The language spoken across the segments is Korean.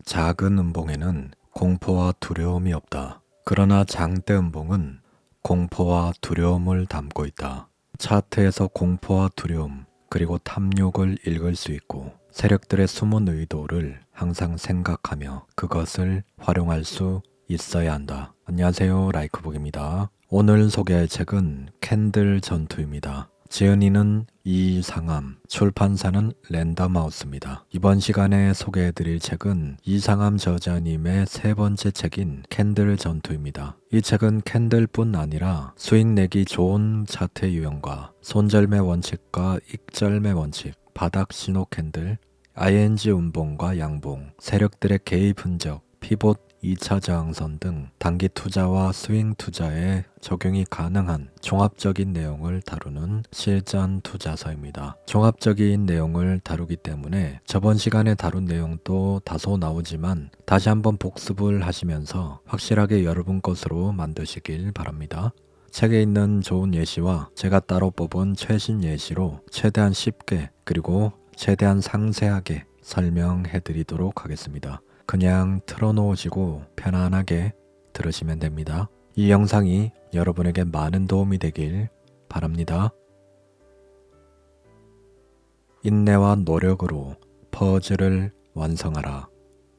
작은 음봉에는 공포와 두려움이 없다. 그러나 장대 음봉은 공포와 두려움을 담고 있다. 차트에서 공포와 두려움, 그리고 탐욕을 읽을 수 있고 세력들의 숨은 의도를 항상 생각하며 그것을 활용할 수 있어야 한다. 안녕하세요, 라이크북입니다. 오늘 소개할 책은 캔들 전투입니다. 지은이는 이상함, 출판사는 랜덤하우스입니다. 이번 시간에 소개해드릴 책은 이상함 저자님의 세 번째 책인 캔들 전투입니다. 이 책은 캔들뿐 아니라 수익 내기 좋은 차트 유형과 손절매 원칙과 익절매 원칙, 바닥 신호 캔들, ING 운봉과 양봉, 세력들의 개입 흔적, 피봇 2차 저항선 등 단기 투자와 스윙 투자에 적용이 가능한 종합적인 내용을 다루는 실전 투자서입니다. 종합적인 내용을 다루기 때문에 저번 시간에 다룬 내용도 다소 나오지만 다시 한번 복습을 하시면서 확실하게 여러분 것으로 만드시길 바랍니다. 책에 있는 좋은 예시와 제가 따로 뽑은 최신 예시로 최대한 쉽게 그리고 최대한 상세하게 설명해 드리도록 하겠습니다. 그냥 틀어놓으시고 편안하게 들으시면 됩니다. 이 영상이 여러분에게 많은 도움이 되길 바랍니다. 인내와 노력으로 퍼즐을 완성하라.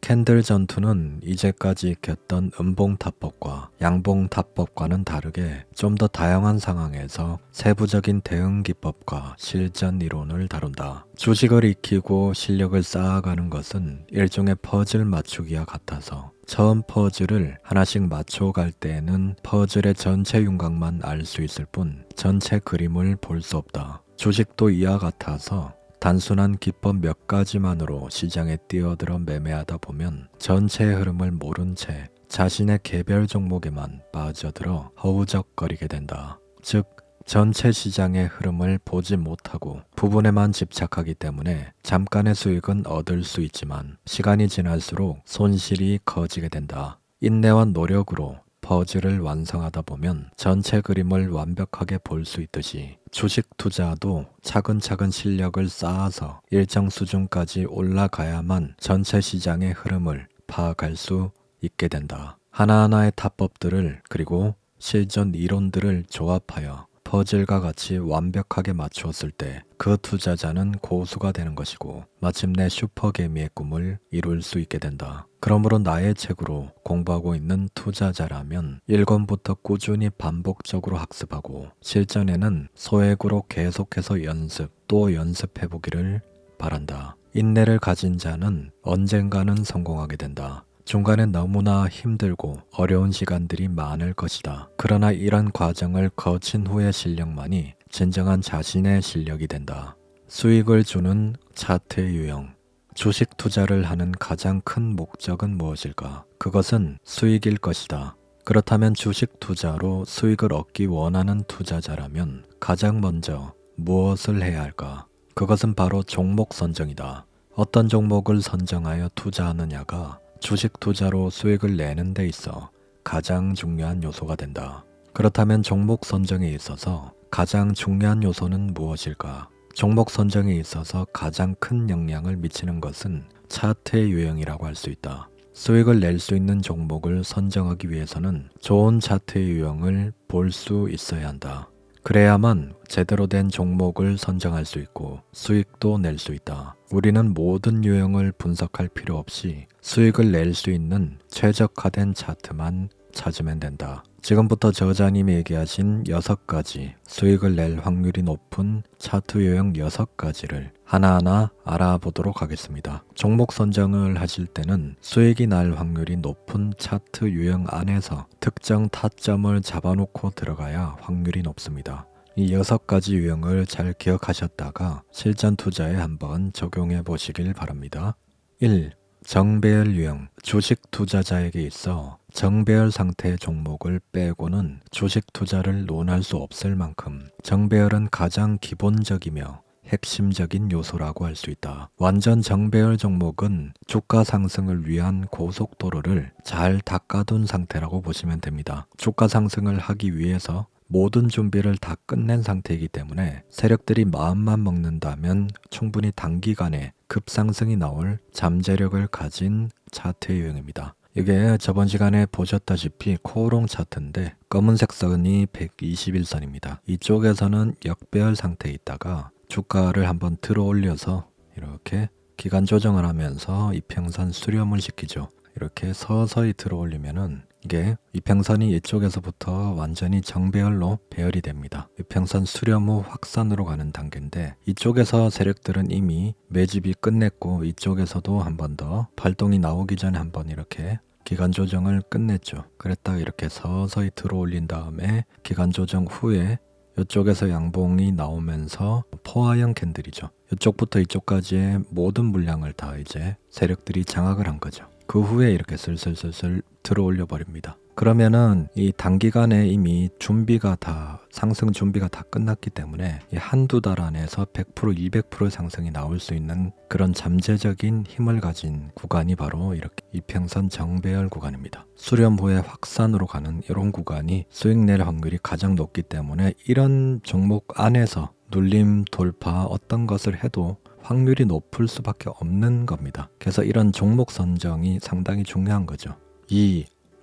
캔들 전투는 이제까지 익혔던 음봉타법과 양봉타법과는 다르게 좀 더 다양한 상황에서 세부적인 대응 기법과 실전 이론을 다룬다. 주식을 익히고 실력을 쌓아가는 것은 일종의 퍼즐 맞추기와 같아서 처음 퍼즐을 하나씩 맞춰갈 때에는 퍼즐의 전체 윤곽만 알 수 있을 뿐 전체 그림을 볼 수 없다. 주식도 이와 같아서 단순한 기법 몇 가지만으로 시장에 뛰어들어 매매하다 보면 전체의 흐름을 모른 채 자신의 개별 종목에만 빠져들어 허우적거리게 된다. 즉, 전체 시장의 흐름을 보지 못하고 부분에만 집착하기 때문에 잠깐의 수익은 얻을 수 있지만 시간이 지날수록 손실이 커지게 된다. 인내와 노력으로 퍼즐을 완성하다 보면 전체 그림을 완벽하게 볼 수 있듯이 주식 투자도 차근차근 실력을 쌓아서 일정 수준까지 올라가야만 전체 시장의 흐름을 파악할 수 있게 된다. 하나하나의 타법들을 그리고 실전 이론들을 조합하여 퍼즐과 같이 완벽하게 맞추었을 때 그 투자자는 고수가 되는 것이고 마침내 슈퍼개미의 꿈을 이룰 수 있게 된다. 그러므로 나의 책으로 공부하고 있는 투자자라면 1권부터 꾸준히 반복적으로 학습하고 실전에는 소액으로 계속해서 연습 또 연습해보기를 바란다. 인내를 가진 자는 언젠가는 성공하게 된다. 중간에 너무나 힘들고 어려운 시간들이 많을 것이다. 그러나 이런 과정을 거친 후의 실력만이 진정한 자신의 실력이 된다. 수익을 주는 차트의 유형. 주식 투자를 하는 가장 큰 목적은 무엇일까? 그것은 수익일 것이다. 그렇다면 주식 투자로 수익을 얻기 원하는 투자자라면 가장 먼저 무엇을 해야 할까? 그것은 바로 종목 선정이다. 어떤 종목을 선정하여 투자하느냐가 주식 투자로 수익을 내는 데 있어 가장 중요한 요소가 된다. 그렇다면 종목 선정에 있어서 가장 중요한 요소는 무엇일까? 종목 선정에 있어서 가장 큰 영향을 미치는 것은 차트의 유형이라고 할 수 있다. 수익을 낼 수 있는 종목을 선정하기 위해서는 좋은 차트의 유형을 볼 수 있어야 한다. 그래야만 제대로 된 종목을 선정할 수 있고 수익도 낼 수 있다. 우리는 모든 유형을 분석할 필요 없이 수익을 낼 수 있는 최적화된 차트만 찾으면 된다. 지금부터 저자님이 얘기하신 6가지 수익을 낼 확률이 높은 차트 유형 6가지를 하나하나 알아보도록 하겠습니다. 종목 선정을 하실 때는 수익이 날 확률이 높은 차트 유형 안에서 특정 타점을 잡아놓고 들어가야 확률이 높습니다. 이 6가지 유형을 잘 기억하셨다가 실전 투자에 한번 적용해 보시길 바랍니다. 1. 정배열 유형. 주식 투자자에게 있어 정배열 상태의 종목을 빼고는 주식 투자를 논할 수 없을 만큼 정배열은 가장 기본적이며 핵심적인 요소라고 할 수 있다. 완전 정배열 종목은 주가 상승을 위한 고속도로를 잘 닦아둔 상태라고 보시면 됩니다. 주가 상승을 하기 위해서 모든 준비를 다 끝낸 상태이기 때문에 세력들이 마음만 먹는다면 충분히 단기간에 급상승이 나올 잠재력을 가진 차트의 유형입니다. 이게 저번 시간에 보셨다시피 코오롱 차트인데 검은색 선이 121선입니다. 이쪽에서는 역배열 상태에 있다가 주가를 한번 들어 올려서 이렇게 기간 조정을 하면서 이평선 수렴을 시키죠. 이렇게 서서히 들어 올리면은 이게 이평선이 이쪽에서부터 완전히 정배열로 배열이 됩니다. 이평선 수렴 후 확산으로 가는 단계인데 이쪽에서 세력들은 이미 매집이 끝냈고 이쪽에서도 한 번 더 발동이 나오기 전에 한번 이렇게 기간 조정을 끝냈죠. 그랬다가 이렇게 서서히 들어 올린 다음에 기간 조정 후에 이쪽에서 양봉이 나오면서 포화형 캔들이죠. 이쪽부터 이쪽까지의 모든 물량을 다 이제 세력들이 장악을 한 거죠. 그 후에 이렇게 슬슬슬슬 들어 올려 버립니다. 그러면은 이 단기간에 이미 준비가 다 상승 준비가 다 끝났기 때문에 이 한두 달 안에서 100% 200% 상승이 나올 수 있는 그런 잠재적인 힘을 가진 구간이 바로 이렇게 이평선 정배열 구간입니다. 수렴 후에 확산으로 가는 이런 구간이 수익 낼 확률이 가장 높기 때문에 이런 종목 안에서 눌림 돌파 어떤 것을 해도 확률이 높을 수밖에 없는 겁니다. 그래서 이런 종목 선정이 상당히 중요한 거죠.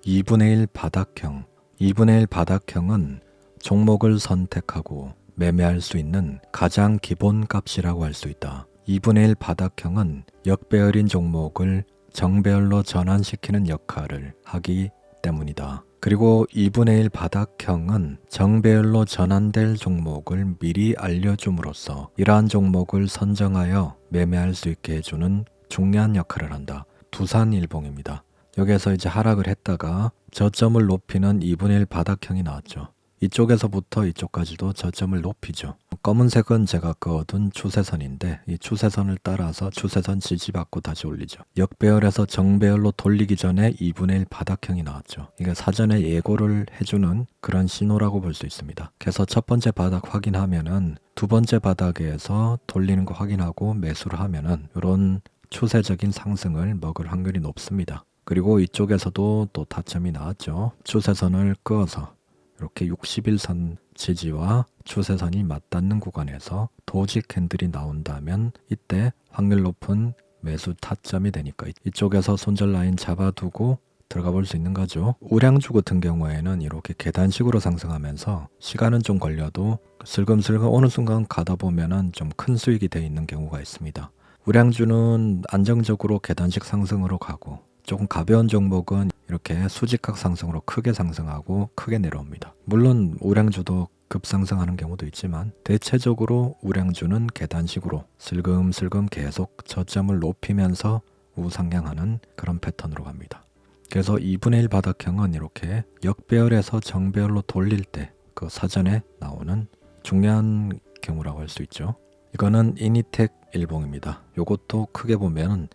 2분의 1 바닥형. 2분의 1 바닥형은 종목을 선택하고 매매할 수 있는 가장 기본 값이라고 할 수 있다. 2분의 1 바닥형은 역배열인 종목을 정배열로 전환시키는 역할을 하기 때문이다. 그리고 2분의 1 바닥형은 정배열로 전환될 종목을 미리 알려줌으로써 이러한 종목을 선정하여 매매할 수 있게 해주는 중요한 역할을 한다. 두산일봉입니다. 여기에서 이제 하락을 했다가 저점을 높이는 2분의 1 바닥형이 나왔죠. 이쪽에서부터 이쪽까지도 저점을 높이죠. 검은색은 제가 그어둔 추세선인데 이 추세선을 따라서 추세선 지지받고 다시 올리죠. 역배열에서 정배열로 돌리기 전에 2분의 1 바닥형이 나왔죠. 이게 사전에 예고를 해주는 그런 신호라고 볼 수 있습니다. 그래서 첫 번째 바닥 확인하면은 두 번째 바닥에서 돌리는 거 확인하고 매수를 하면은 이런 추세적인 상승을 먹을 확률이 높습니다. 그리고 이쪽에서도 또 타점이 나왔죠. 추세선을 그어서 이렇게 60일선 지지와 추세선이 맞닿는 구간에서 도지 캔들이 나온다면 이때 확률 높은 매수 타점이 되니까 이쪽에서 손절 라인 잡아두고 들어가 볼 수 있는 거죠. 우량주 같은 경우에는 이렇게 계단식으로 상승하면서 시간은 좀 걸려도 슬금슬금 어느 순간 가다 보면은 좀 큰 수익이 돼 있는 경우가 있습니다. 우량주는 안정적으로 계단식 상승으로 가고 조금 가벼운 종목은 이렇게 수직각 상승으로 크게 상승하고 크게 내려옵니다. 물론 우량주도 급상승하는 경우도 있지만 대체적으로 우량주는 계단식으로 슬금슬금 계속 저점을 높이면서 우상향하는 그런 패턴으로 갑니다. 그래서 2분의 1 바닥형은 이렇게 역배열에서 정배열로 돌릴 때 그 사전에 나오는 중요한 경우라고 할 수 있죠. 이거는 이니텍 일봉입니다. 요것도 크게 보면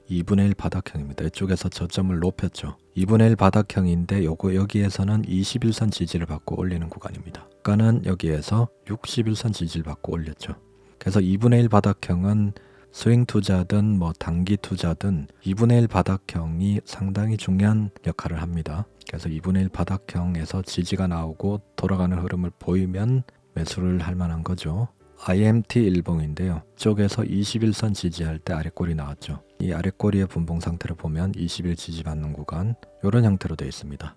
2분의 1 바닥형입니다. 이쪽에서 저점을 높였죠. 2분의 1 바닥형인데 여기에서는 21선 지지를 받고 올리는 구간입니다. 아까는 여기에서 61선 지지를 받고 올렸죠. 그래서 2분의 1 바닥형은 스윙 투자든 뭐 단기 투자든 2분의 1 바닥형이 상당히 중요한 역할을 합니다. 그래서 2분의 1 바닥형에서 지지가 나오고 돌아가는 흐름을 보이면 매수를 할 만한 거죠. IMT 일봉인데요. 이쪽에서 21선 지지할 때 아랫골이 나왔죠. 이 아랫골이의 분봉 상태를 보면 20일 지지받는 구간 이런 형태로 되어 있습니다.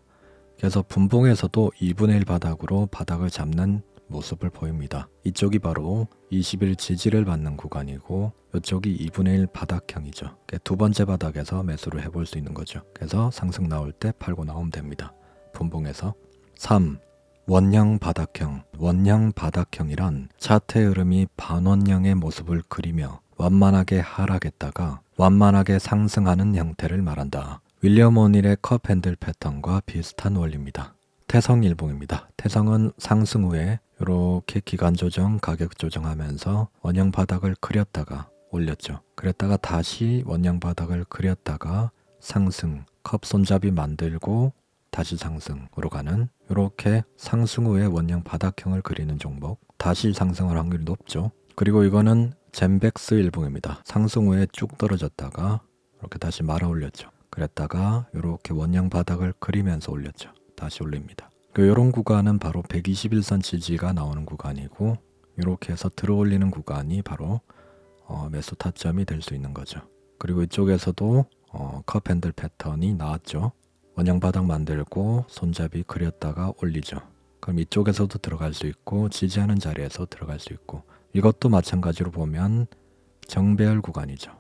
그래서 분봉에서도 2분의 1 바닥으로 바닥을 잡는 모습을 보입니다. 이쪽이 바로 20일 지지를 받는 구간이고 이쪽이 2분의 1 바닥형이죠. 두 번째 바닥에서 매수를 해볼 수 있는 거죠. 그래서 상승 나올 때 팔고 나오면 됩니다. 분봉에서 3. 원형 바닥형. 원형 바닥형이란 차트의 흐름이 반원형의 모습을 그리며 완만하게 하락했다가 완만하게 상승하는 형태를 말한다. 윌리엄 오닐의 컵 핸들 패턴과 비슷한 원리입니다. 태성일봉입니다. 태성은 상승 후에 이렇게 기간 조정, 가격 조정하면서 원형 바닥을 그렸다가 올렸죠. 그랬다가 다시 원형 바닥을 그렸다가 상승, 컵 손잡이 만들고 다시 상승으로 가는 이렇게 상승 후에 원형 바닥형을 그리는 종목, 다시 상승할 확률이 높죠. 그리고 이거는 젠백스 일봉입니다. 상승 후에 쭉 떨어졌다가 이렇게 다시 말아 올렸죠. 그랬다가 이렇게 원형 바닥을 그리면서 올렸죠. 다시 올립니다. 이런 구간은 바로 121선 지지가 나오는 구간이고 이렇게 해서 들어 올리는 구간이 바로 매수 타점이 될 수 있는 거죠. 그리고 이쪽에서도 컵 핸들 패턴이 나왔죠. 원형 바닥 만들고 손잡이 그렸다가 올리죠. 그럼 이쪽에서도 들어갈 수 있고 지지하는 자리에서 들어갈 수 있고, 이것도 마찬가지로 보면 정배열 구간이죠.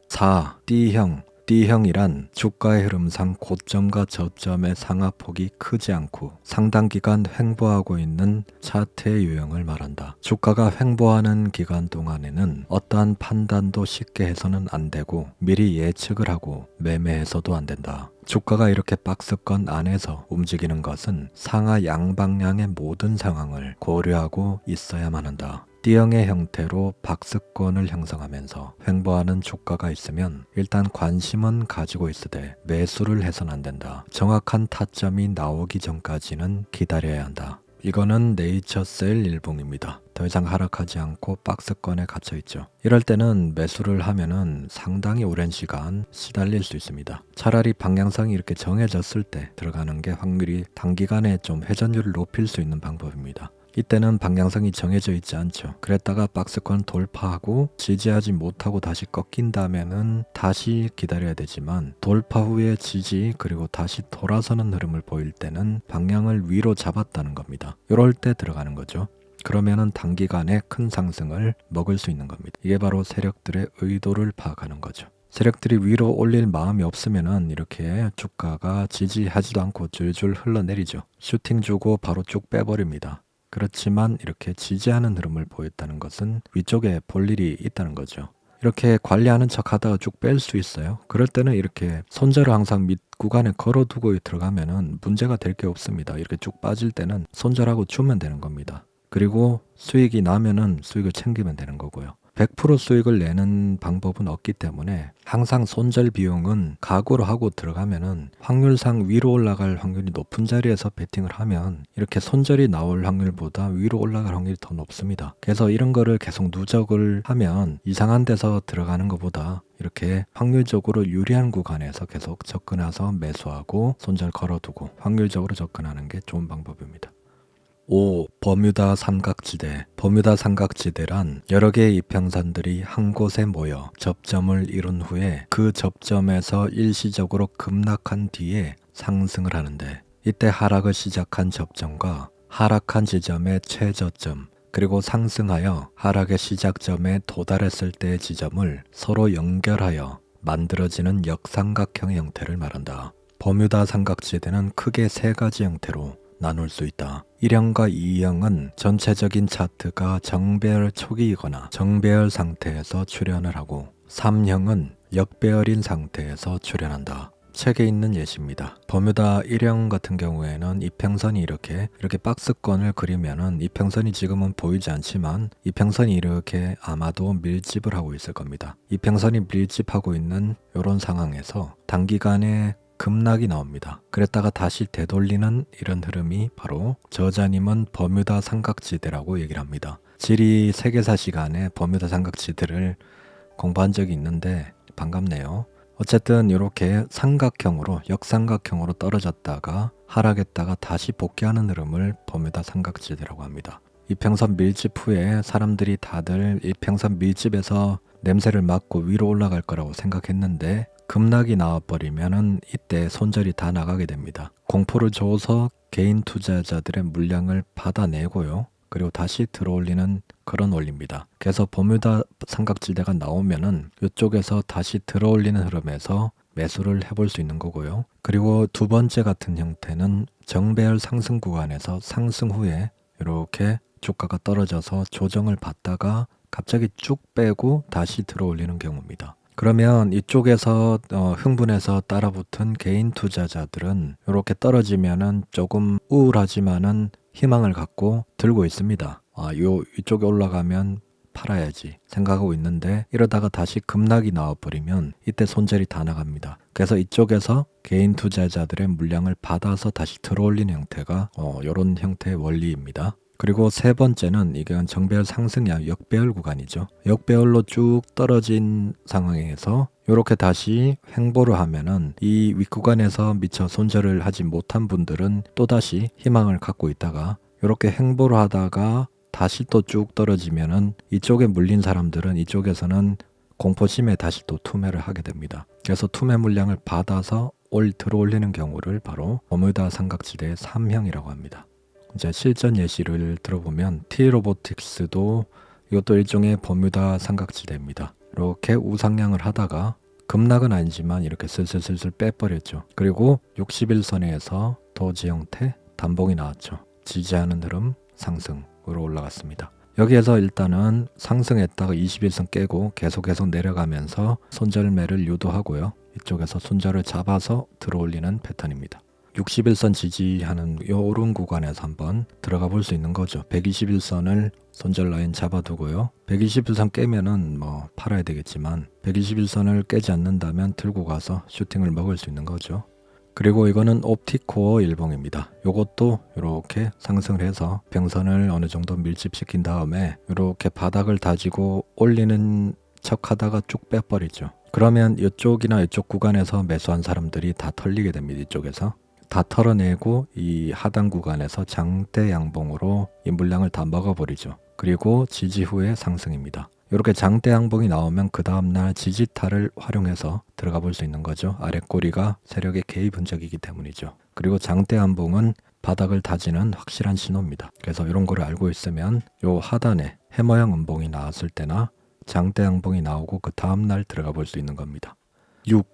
4. D형. D형이란 주가의 흐름상 고점과 저점의 상하폭이 크지 않고 상당 기간 횡보하고 있는 차트의 유형을 말한다. 주가가 횡보하는 기간 동안에는 어떠한 판단도 쉽게 해서는 안 되고 미리 예측을 하고 매매해서도 안 된다. 주가가 이렇게 박스권 안에서 움직이는 것은 상하 양방향의 모든 상황을 고려하고 있어야만 한다. D형의 형태로 박스권을 형성하면서 횡보하는 주가가 있으면 일단 관심은 가지고 있으되 매수를 해서는 안 된다. 정확한 타점이 나오기 전까지는 기다려야 한다. 이거는 네이처셀 일봉입니다. 더 이상 하락하지 않고 박스권에 갇혀 있죠. 이럴 때는 매수를 하면은 상당히 오랜 시간 시달릴 수 있습니다. 차라리 방향성이 이렇게 정해졌을 때 들어가는 게 확률이 단기간에 좀 회전율을 높일 수 있는 방법입니다. 이때는 방향성이 정해져 있지 않죠. 그랬다가 박스권 돌파하고 지지하지 못하고 다시 꺾인다면은 다시 기다려야 되지만, 돌파 후에 지지 그리고 다시 돌아서는 흐름을 보일 때는 방향을 위로 잡았다는 겁니다. 이럴 때 들어가는 거죠. 그러면은 단기간에 큰 상승을 먹을 수 있는 겁니다. 이게 바로 세력들의 의도를 파악하는 거죠. 세력들이 위로 올릴 마음이 없으면은 이렇게 주가가 지지하지도 않고 줄줄 흘러내리죠. 슈팅 주고 바로 쭉 빼버립니다. 그렇지만 이렇게 지지하는 흐름을 보였다는 것은 위쪽에 볼 일이 있다는 거죠. 이렇게 관리하는 척 하다가 쭉 뺄 수 있어요. 그럴 때는 이렇게 손절을 항상 밑 구간에 걸어두고 들어가면은 문제가 될 게 없습니다. 이렇게 쭉 빠질 때는 손절하고 주면 되는 겁니다. 그리고 수익이 나면은 수익을 챙기면 되는 거고요. 100% 수익을 내는 방법은 없기 때문에 항상 손절 비용은 각오를 하고 들어가면은 확률상 위로 올라갈 확률이 높은 자리에서 베팅을 하면 이렇게 손절이 나올 확률보다 위로 올라갈 확률이 더 높습니다. 그래서 이런 거를 계속 누적을 하면 이상한 데서 들어가는 것보다 이렇게 확률적으로 유리한 구간에서 계속 접근해서 매수하고 손절 걸어두고 확률적으로 접근하는 게 좋은 방법입니다. 5. 버뮤다 삼각지대. 버뮤다 삼각지대란 여러 개의 이평선들이 한 곳에 모여 접점을 이룬 후에 그 접점에서 일시적으로 급락한 뒤에 상승을 하는데, 이때 하락을 시작한 접점과 하락한 지점의 최저점 그리고 상승하여 하락의 시작점에 도달했을 때의 지점을 서로 연결하여 만들어지는 역삼각형의 형태를 말한다. 버뮤다 삼각지대는 크게 세 가지 형태로 나눌 수 있다. 1형과 2형은 전체적인 차트가 정배열 초기이거나 정배열 상태에서 출현을 하고, 3형은 역배열인 상태에서 출현한다. 책에 있는 예시입니다. 버뮤다 1형 같은 경우에는 이평선이 이렇게 박스권을 그리면은 이평선이 지금은 보이지 않지만 이평선이 이렇게 아마도 밀집을 하고 있을 겁니다. 이평선이 밀집하고 있는 이런 상황에서 단기간에 급락이 나옵니다. 그랬다가 다시 되돌리는 이런 흐름이 바로 저자님은 버뮤다 삼각지대라고 얘기를 합니다. 지리 세계사 시간에 버뮤다 삼각지대를 공부한 적이 있는데 반갑네요. 어쨌든 이렇게 삼각형으로 역삼각형으로 떨어졌다가 하락했다가 다시 복귀하는 흐름을 버뮤다 삼각지대라고 합니다. 이평선 밀집 후에 사람들이 다들 이평선 밀집에서 냄새를 맡고 위로 올라갈 거라고 생각했는데 급락이 나와버리면은 이때 손절이 다 나가게 됩니다. 공포를 줘서 개인 투자자들의 물량을 받아내고요. 그리고 다시 들어올리는 그런 원리입니다. 그래서 버뮤다 삼각지대가 나오면은 이쪽에서 다시 들어올리는 흐름에서 매수를 해볼 수 있는 거고요. 그리고 두 번째 같은 형태는 정배열 상승 구간에서 상승 후에 이렇게 주가가 떨어져서 조정을 받다가 갑자기 쭉 빼고 다시 들어올리는 경우입니다. 그러면 이쪽에서 흥분해서 따라붙은 개인 투자자들은 이렇게 떨어지면은 조금 우울하지만은 희망을 갖고 들고 있습니다. 이쪽에 올라가면 팔아야지 생각하고 있는데, 이러다가 다시 급락이 나와버리면 이때 손절이 다 나갑니다. 그래서 이쪽에서 개인 투자자들의 물량을 받아서 다시 들어올리는 형태가 이런 형태의 원리입니다. 그리고 세 번째는 이건 정배열 상승이 아니라 역배열 구간이죠. 역배열로 쭉 떨어진 상황에서 이렇게 다시 횡보를 하면은 이 윗구간에서 미처 손절을 하지 못한 분들은 또다시 희망을 갖고 있다가 이렇게 횡보를 하다가 다시 또 쭉 떨어지면은 이쪽에 물린 사람들은 이쪽에서는 공포심에 다시 또 투매를 하게 됩니다. 그래서 투매 물량을 받아서 들어올리는 경우를 바로 버뮤다 삼각지대의 3형이라고 합니다. 이제 실전 예시를 들어보면 T-로보틱스도 이것도 일종의 버뮤다 삼각지대입니다. 이렇게 우상향을 하다가 급락은 아니지만 이렇게 슬슬슬슬 빼버렸죠. 그리고 61선에서 도지 형태 단봉이 나왔죠. 지지하는 흐름 상승으로 올라갔습니다. 여기에서 일단은 상승했다가 21선 깨고 계속 내려가면서 손절매를 유도하고요. 이쪽에서 손절을 잡아서 들어올리는 패턴입니다. 61선 지지하는 요런 구간에서 한번 들어가 볼 수 있는 거죠. 121선을 손절 라인 잡아두고요. 121선 깨면은 뭐 팔아야 되겠지만 121선을 깨지 않는다면 들고 가서 슈팅을 먹을 수 있는 거죠. 그리고 이거는 옵티코어 일봉입니다. 요것도 이렇게 상승을 해서 병선을 어느 정도 밀집시킨 다음에 이렇게 바닥을 다지고 올리는 척 하다가 쭉 빼버리죠. 그러면 이쪽이나 이쪽 구간에서 매수한 사람들이 다 털리게 됩니다. 이쪽에서 다 털어내고 이 하단 구간에서 장대 양봉으로 이 물량을 다 먹어버리죠. 그리고 지지 후에 상승입니다. 이렇게 장대 양봉이 나오면 그 다음날 지지타를 활용해서 들어가 볼 수 있는 거죠. 아랫꼬리가 세력의 개입 흔적이기 때문이죠. 그리고 장대 양봉은 바닥을 다지는 확실한 신호입니다. 그래서 이런 거를 알고 있으면 요 하단에 해머형 음봉이 나왔을 때나 장대 양봉이 나오고 그 다음날 들어가 볼 수 있는 겁니다. 6.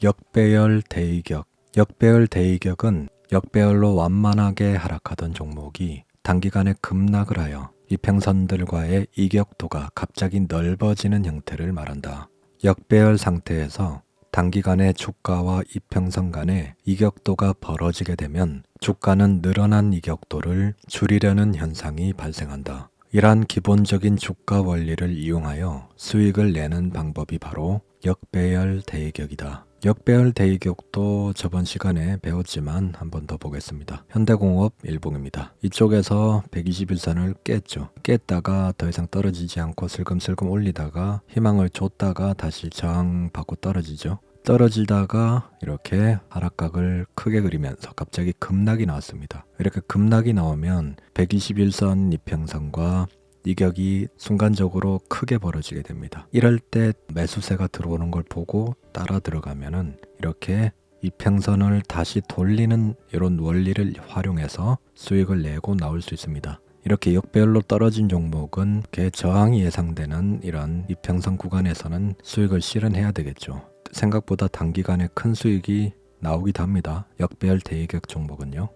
역배열 대이격. 역배열 대이격은 역배열로 완만하게 하락하던 종목이 단기간에 급락을 하여 이평선들과의 이격도가 갑자기 넓어지는 형태를 말한다. 역배열 상태에서 단기간에 주가와 이평선 간의 이격도가 벌어지게 되면 주가는 늘어난 이격도를 줄이려는 현상이 발생한다. 이러한 기본적인 주가 원리를 이용하여 수익을 내는 방법이 바로 역배열 대이격이다. 역배열 대이격도 저번 시간에 배웠지만 한 번 더 보겠습니다. 현대공업 일봉입니다. 이쪽에서 121선을 깼죠. 깼다가 더 이상 떨어지지 않고 슬금슬금 올리다가 희망을 줬다가 다시 저항받고 떨어지죠. 떨어지다가 이렇게 하락각을 크게 그리면서 갑자기 급락이 나왔습니다. 이렇게 급락이 나오면 121선 이평선과 이격이 순간적으로 크게 벌어지게 됩니다. 이럴 때 매수세가 들어오는 걸 보고 따라 들어가면은 이렇게 이평선을 다시 돌리는 이런 원리를 활용해서 수익을 내고 나올 수 있습니다. 이렇게 역배열로 떨어진 종목은 저항이 예상되는 이런 이평선 구간에서는 수익을 실현해야 되겠죠. 생각보다 단기간에 큰 수익이 나오기도 합니다. 역배열 대이격 종목은요.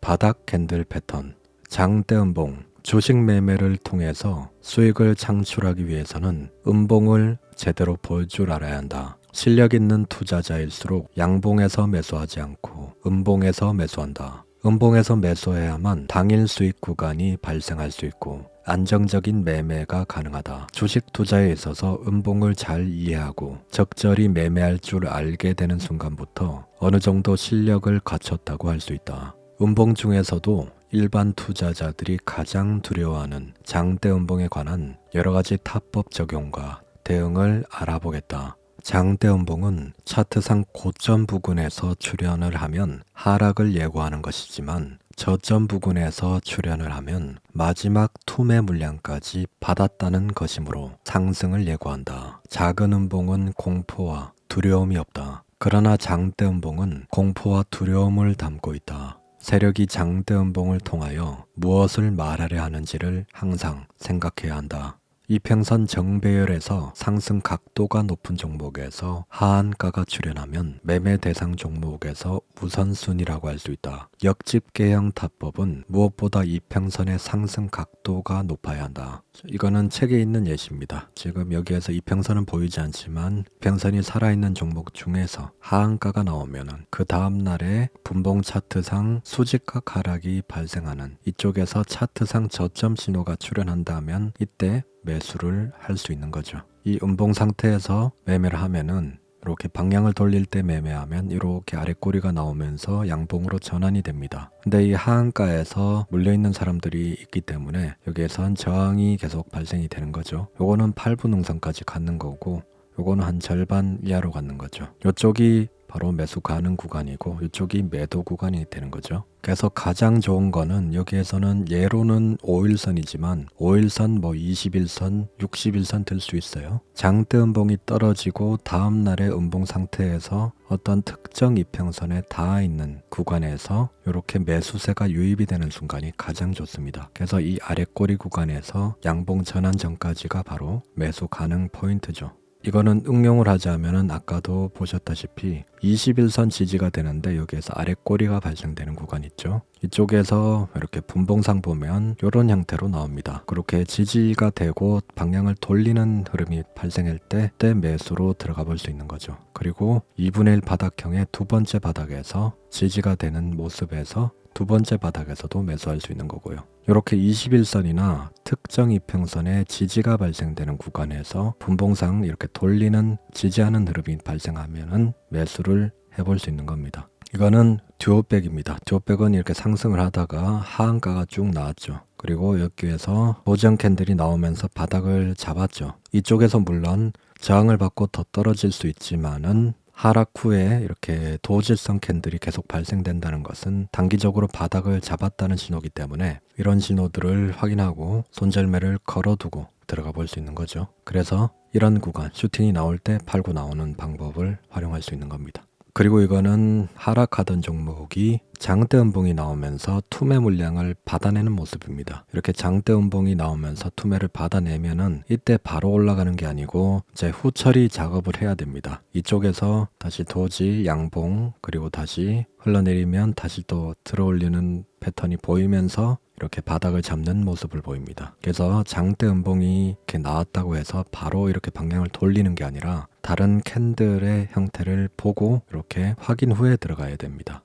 바닥 캔들 패턴, 장대 음봉, 주식 매매를 통해서 수익을 창출하기 위해서는 음봉을 제대로 볼 줄 알아야 한다. 실력 있는 투자자일수록 양봉에서 매수하지 않고 음봉에서 매수한다. 음봉에서 매수해야만 당일 수익 구간이 발생할 수 있고 안정적인 매매가 가능하다. 주식 투자에 있어서 음봉을 잘 이해하고 적절히 매매할 줄 알게 되는 순간부터 어느 정도 실력을 갖췄다고 할 수 있다. 음봉 중에서도 일반 투자자들이 가장 두려워하는 장대 음봉에 관한 여러 가지 타법 적용과 대응을 알아보겠다. 장대 음봉은 차트상 고점 부근에서 출현을 하면 하락을 예고하는 것이지만 저점 부근에서 출현을 하면 마지막 투매 물량까지 받았다는 것이므로 상승을 예고한다. 작은 음봉은 공포와 두려움이 없다. 그러나 장대 음봉은 공포와 두려움을 담고 있다. 세력이 장대 음봉을 통하여 무엇을 말하려 하는지를 항상 생각해야 한다. 이평선 정배열에서 상승 각도가 높은 종목에서 하한가가 출현하면 매매 대상 종목에서 우선순위라고 할 수 있다. 역집계형 타법은 무엇보다 이평선의 상승 각도가 높아야 한다. 이거는 책에 있는 예시입니다. 지금 여기에서 이평선은 보이지 않지만 이평선이 살아있는 종목 중에서 하한가가 나오면은 그 다음날에 분봉 차트상 수직각 하락이 발생하는 이쪽에서 차트상 저점 신호가 출현한다면 이때 매수를 할 수 있는 거죠. 이 음봉 상태에서 매매를 하면은 이렇게 방향을 돌릴 때 매매하면 이렇게 아랫꼬리가 나오면서 양봉으로 전환이 됩니다. 근데 이 하한가에서 물려있는 사람들이 있기 때문에 여기에선 저항이 계속 발생이 되는 거죠. 요거는 8분 응선까지 갖는 거고 요거는 한 절반 이하로 갖는 거죠. 요쪽이 바로 매수 가능 구간이고 이쪽이 매도 구간이 되는 거죠. 그래서 가장 좋은 거는 여기에서는 예로는 5일선이지만 5일선, 21선, 60일선 들 수 있어요. 장대 음봉이 떨어지고 다음 날의 음봉 상태에서 어떤 특정 이평선에 닿아 있는 구간에서 이렇게 매수세가 유입이 되는 순간이 가장 좋습니다. 그래서 이 아래 꼬리 구간에서 양봉 전환 전까지가 바로 매수 가능 포인트죠. 이거는 응용을 하자면은 아까도 보셨다시피 21선 지지가 되는데 여기에서 아래 꼬리가 발생되는 구간 있죠. 이쪽에서 이렇게 분봉상 보면 이런 형태로 나옵니다. 그렇게 지지가 되고 방향을 돌리는 흐름이 발생할 때 매수로 들어가 볼 수 있는 거죠. 그리고 2분의 1 바닥형의 두 번째 바닥에서 지지가 되는 모습에서 두 번째 바닥에서도 매수할 수 있는 거고요. 이렇게 21선이나 특정 이평선에 지지가 발생되는 구간에서 분봉상 이렇게 돌리는 지지하는 흐름이 발생하면은 매수를 해볼 수 있는 겁니다. 이거는 듀오백입니다. 듀오백은 이렇게 상승을 하다가 하한가가 쭉 나왔죠. 그리고 여기에서 도전 캔들이 나오면서 바닥을 잡았죠. 이쪽에서 물론 저항을 받고 더 떨어질 수 있지만은 하락 후에 이렇게 도질성 캔들이 계속 발생된다는 것은 단기적으로 바닥을 잡았다는 신호이기 때문에 이런 신호들을 확인하고 손절매를 걸어두고 들어가 볼 수 있는 거죠. 그래서 이런 구간 슈팅이 나올 때 팔고 나오는 방법을 활용할 수 있는 겁니다. 그리고 이거는 하락하던 종목이 장대 음봉이 나오면서 투매 물량을 받아내는 모습입니다. 이렇게 장대 음봉이 나오면서 투매를 받아내면은 이때 바로 올라가는 게 아니고 이제 후처리 작업을 해야 됩니다. 이쪽에서 다시 도지, 양봉, 그리고 다시 흘러내리면 다시 또 들어올리는 패턴이 보이면서 이렇게 바닥을 잡는 모습을 보입니다. 그래서 장대 음봉이 이렇게 나왔다고 해서 바로 이렇게 방향을 돌리는 게 아니라 다른 캔들의 형태를 보고 이렇게 확인 후에 들어가야 됩니다.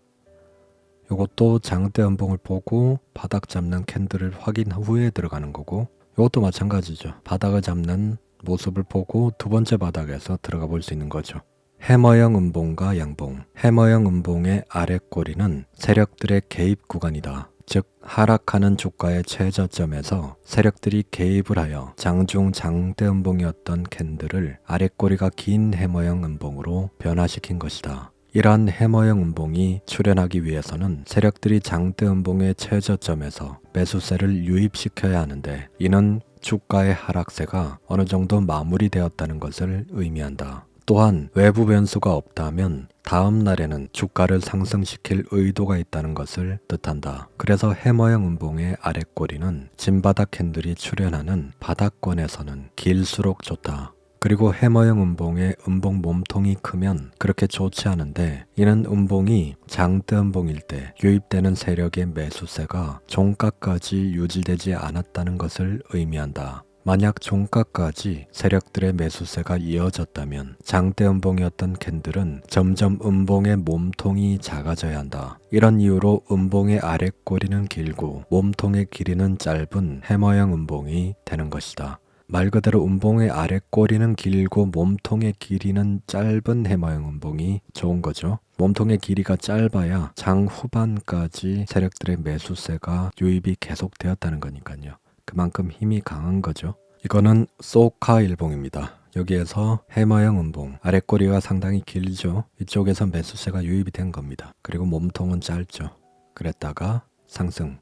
이것도 장대 음봉을 보고 바닥 잡는 캔들을 확인 후에 들어가는 거고, 이것도 마찬가지죠. 바닥을 잡는 모습을 보고 두 번째 바닥에서 들어가 볼 수 있는 거죠. 해머형 음봉과 양봉. 해머형 음봉의 아래 꼬리는 세력들의 개입 구간이다. 즉 하락하는 주가의 최저점에서 세력들이 개입을 하여 장중 장대 음봉이었던 캔들을 아래 꼬리가 긴 해머형 음봉으로 변화시킨 것이다. 이러한 해머형 음봉이 출현하기 위해서는 세력들이 장대 음봉의 최저점에서 매수세를 유입시켜야 하는데, 이는 주가의 하락세가 어느 정도 마무리되었다는 것을 의미한다. 또한 외부 변수가 없다면 다음 날에는 주가를 상승시킬 의도가 있다는 것을 뜻한다. 그래서 해머형 음봉의 아랫꼬리는 진바닥 캔들이 출현하는 바닥권에서는 길수록 좋다. 그리고 해머형 음봉의 음봉 몸통이 크면 그렇게 좋지 않은데, 이는 음봉이 장대 음봉일 때 유입되는 세력의 매수세가 종가까지 유지되지 않았다는 것을 의미한다. 만약 종가까지 세력들의 매수세가 이어졌다면 장대 음봉이었던 캔들은 점점 음봉의 몸통이 작아져야 한다. 이런 이유로 음봉의 아랫꼬리는 길고 몸통의 길이는 짧은 해머형 음봉이 되는 것이다. 말 그대로 음봉의 아랫꼬리는 길고 몸통의 길이는 짧은 해머형 음봉이 좋은 거죠. 몸통의 길이가 짧아야 장 후반까지 세력들의 매수세가 유입이 계속되었다는 거니까요. 그만큼 힘이 강한 거죠. 이거는 소카 일봉입니다. 여기에서 해머형 음봉, 아랫꼬리가 상당히 길죠. 이쪽에서 매수세가 유입이 된 겁니다. 그리고 몸통은 짧죠. 그랬다가 상승,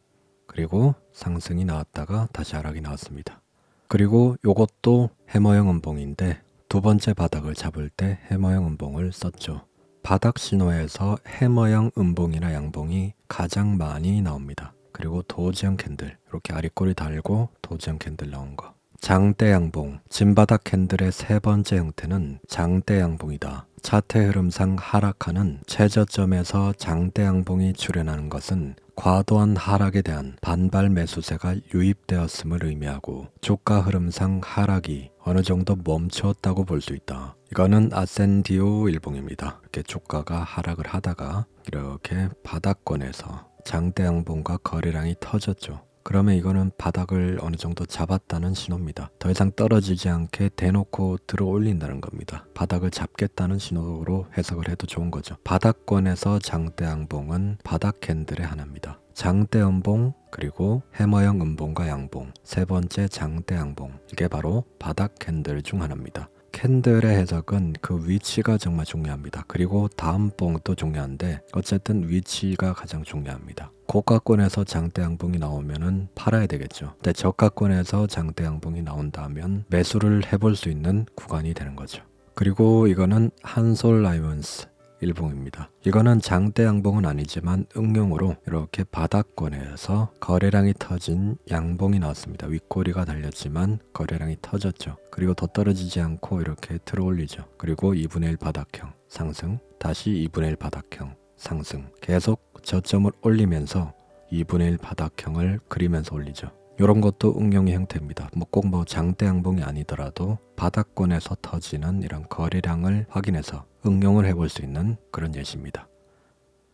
그리고 상승이 나왔다가 다시 하락이 나왔습니다. 그리고 요것도 해머형 음봉인데 두 번째 바닥을 잡을 때 해머형 음봉을 썼죠. 바닥 신호에서 해머형 음봉이나 양봉이 가장 많이 나옵니다. 그리고 도지형 캔들, 이렇게 아랫꼬리 달고 도지형 캔들 나온 거. 장대 양봉, 진바닥 캔들의 세 번째 형태는 장대 양봉이다. 차트 흐름상 하락하는 최저점에서 장대 양봉이 출현하는 것은 과도한 하락에 대한 반발 매수세가 유입되었음을 의미하고 주가 흐름상 하락이 어느 정도 멈추었다고 볼 수 있다. 이거는 아센디오 일봉입니다. 이렇게 주가가 하락을 하다가 이렇게 바닥권에서 장대 양봉과 거래량이 터졌죠. 그러면 이거는 바닥을 어느 정도 잡았다는 신호입니다. 더 이상 떨어지지 않게 대놓고 들어 올린다는 겁니다. 바닥을 잡겠다는 신호로 해석을 해도 좋은 거죠. 바닥권에서 장대 양봉은 바닥 캔들의 하나입니다. 장대 음봉, 그리고 해머형 음봉과 양봉, 세 번째 장대 양봉, 이게 바로 바닥 캔들 중 하나입니다. 캔들의 해석은 그 위치가 정말 중요합니다. 그리고 다음 봉도 중요한데 어쨌든 위치가 가장 중요합니다. 고가권에서 장대양봉이 나오면은 팔아야 되겠죠. 근데 저가권에서 장대양봉이 나온다면 매수를 해볼 수 있는 구간이 되는 거죠. 그리고 이거는 한솔 라이온스 일봉입니다. 이거는 장대 양봉은 아니지만 응용으로 이렇게 바닥권에서 거래량이 터진 양봉이 나왔습니다. 윗꼬리가 달렸지만 거래량이 터졌죠. 그리고 더 떨어지지 않고 이렇게 들어올리죠. 그리고 2분의 1 바닥형 상승, 다시 2분의 1 바닥형 상승, 계속 저점을 올리면서 2분의 1 바닥형을 그리면서 올리죠. 이런 것도 응용의 형태입니다. 꼭 장대 양봉이 아니더라도 바닥권에서 터지는 이런 거래량을 확인해서 응용을 해볼 수 있는 그런 예시입니다.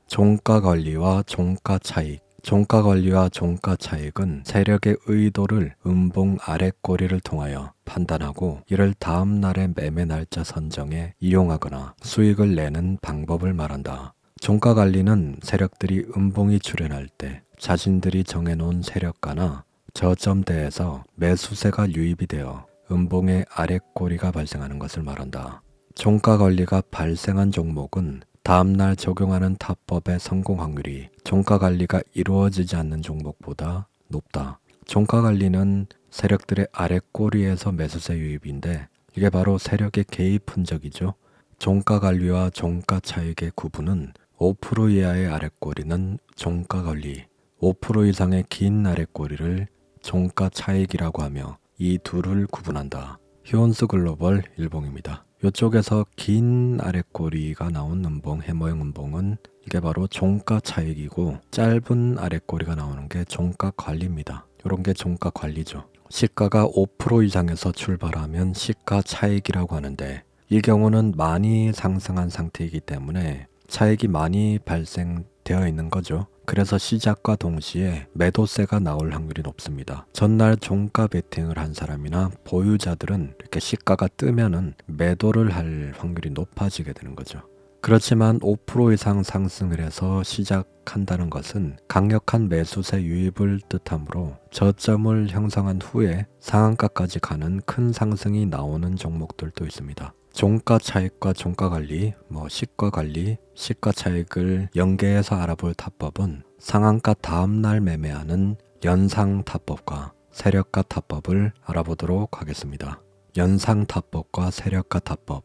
종가 관리와 종가 차익. 종가 관리와 종가 차익은 세력의 의도를 음봉 아랫꼬리를 통하여 판단하고 이를 다음 날의 매매 날짜 선정에 이용하거나 수익을 내는 방법을 말한다. 종가 관리는 세력들이 음봉이 출현할 때 자신들이 정해놓은 세력가나 저점대에서 매수세가 유입이 되어 음봉의 아랫꼬리가 발생하는 것을 말한다. 종가 관리가 발생한 종목은 다음날 적용하는 타법의 성공 확률이 종가 관리가 이루어지지 않는 종목보다 높다. 종가 관리는 세력들의 아랫꼬리에서 매수세 유입인데 이게 바로 세력의 개입 흔적이죠. 종가 관리와 종가 차익의 구분은 5% 이하의 아랫꼬리는 종가 관리, 5% 이상의 긴 아랫꼬리를 종가 차익이라고 하며 이 둘을 구분한다. 휴온스 글로벌 일봉입니다. 이쪽에서 긴 아랫꼬리가 나온 음봉, 해머형 음봉은 이게 바로 종가 차익이고 짧은 아랫꼬리가 나오는 게 종가 관리입니다. 이런 게 종가 관리죠. 시가가 5% 이상에서 출발하면 시가 차익이라고 하는데 이 경우는 많이 상승한 상태이기 때문에 차익이 많이 발생되어 있는 거죠. 그래서 시작과 동시에 매도세가 나올 확률이 높습니다. 전날 종가 베팅을 한 사람이나 보유자들은 이렇게 시가가 뜨면은 매도를 할 확률이 높아지게 되는 거죠. 그렇지만 5% 이상 상승을 해서 시작한다는 것은 강력한 매수세 유입을 뜻하므로 저점을 형성한 후에 상한가까지 가는 큰 상승이 나오는 종목들도 있습니다. 종가 차익과 종가 관리, 시가 관리, 시가 차익을 연계해서 알아볼 타법은 상한가 다음날 매매하는 연상 타법과 세력가 타법을 알아보도록 하겠습니다. 연상 타법과 세력가 타법.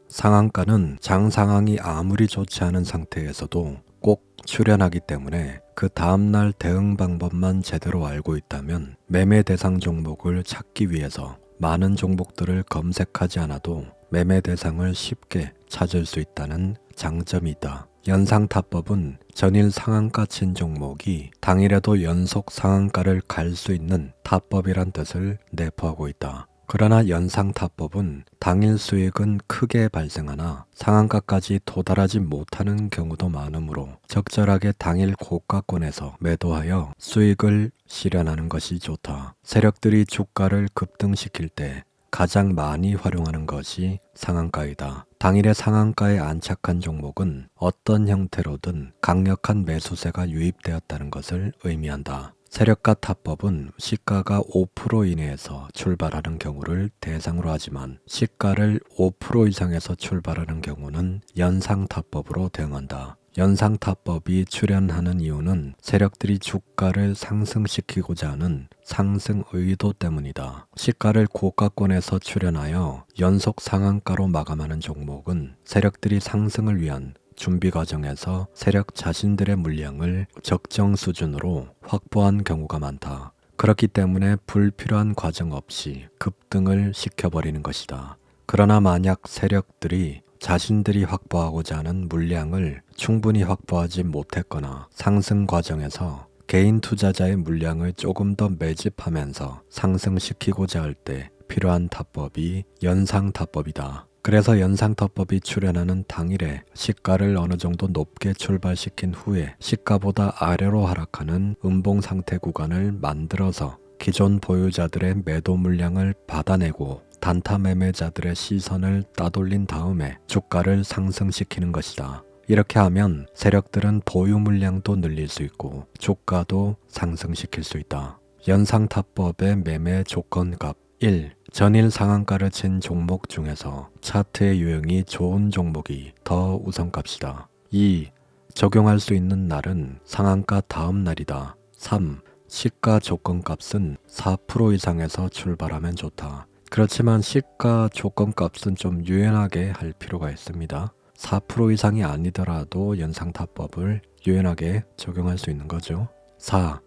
상한가는 장 상황이 아무리 좋지 않은 상태에서도 꼭 출현하기 때문에 그 다음날 대응 방법만 제대로 알고 있다면 매매 대상 종목을 찾기 위해서 많은 종목들을 검색하지 않아도 매매 대상을 쉽게 찾을 수 있다는 장점이 있다. 연상타법은 전일 상한가 친 종목이 당일에도 연속 상한가를 갈 수 있는 타법이란 뜻을 내포하고 있다. 그러나 연상타법은 당일 수익은 크게 발생하나 상한가까지 도달하지 못하는 경우도 많으므로 적절하게 당일 고가권에서 매도하여 수익을 실현하는 것이 좋다. 세력들이 주가를 급등시킬 때 가장 많이 활용하는 것이 상한가이다. 당일의 상한가에 안착한 종목은 어떤 형태로든 강력한 매수세가 유입되었다는 것을 의미한다. 세력가 타법은 시가가 5% 이내에서 출발하는 경우를 대상으로 하지만 시가를 5% 이상에서 출발하는 경우는 연상타법으로 대응한다. 연상타법이 출현하는 이유는 세력들이 주가를 상승시키고자 하는 상승 의도 때문이다. 시가를 고가권에서 출현하여 연속 상한가로 마감하는 종목은 세력들이 상승을 위한 준비 과정에서 세력 자신들의 물량을 적정 수준으로 확보한 경우가 많다. 그렇기 때문에 불필요한 과정 없이 급등을 시켜버리는 것이다. 그러나 만약 세력들이 자신들이 확보하고자 하는 물량을 충분히 확보하지 못했거나 상승 과정에서 개인 투자자의 물량을 조금 더 매집하면서 상승시키고자 할 때 필요한 타법이 연상타법이다. 그래서 연상타법이 출현하는 당일에 시가를 어느 정도 높게 출발시킨 후에 시가보다 아래로 하락하는 음봉 상태 구간을 만들어서 기존 보유자들의 매도 물량을 받아내고 단타 매매자들의 시선을 따돌린 다음에 주가를 상승시키는 것이다. 이렇게 하면 세력들은 보유 물량도 늘릴 수 있고 주가도 상승시킬 수 있다. 연상타법의 매매 조건값 1. 전일 상한가를 친 종목 중에서 차트의 유형이 좋은 종목이 더 우선값이다. 2. 적용할 수 있는 날은 상한가 다음 날이다. 3. 시가 조건값은 4% 이상에서 출발하면 좋다. 그렇지만 시가 조건값은 좀 유연하게 할 필요가 있습니다. 4% 이상이 아니더라도 연상타법을 유연하게 적용할 수 있는 거죠. 4.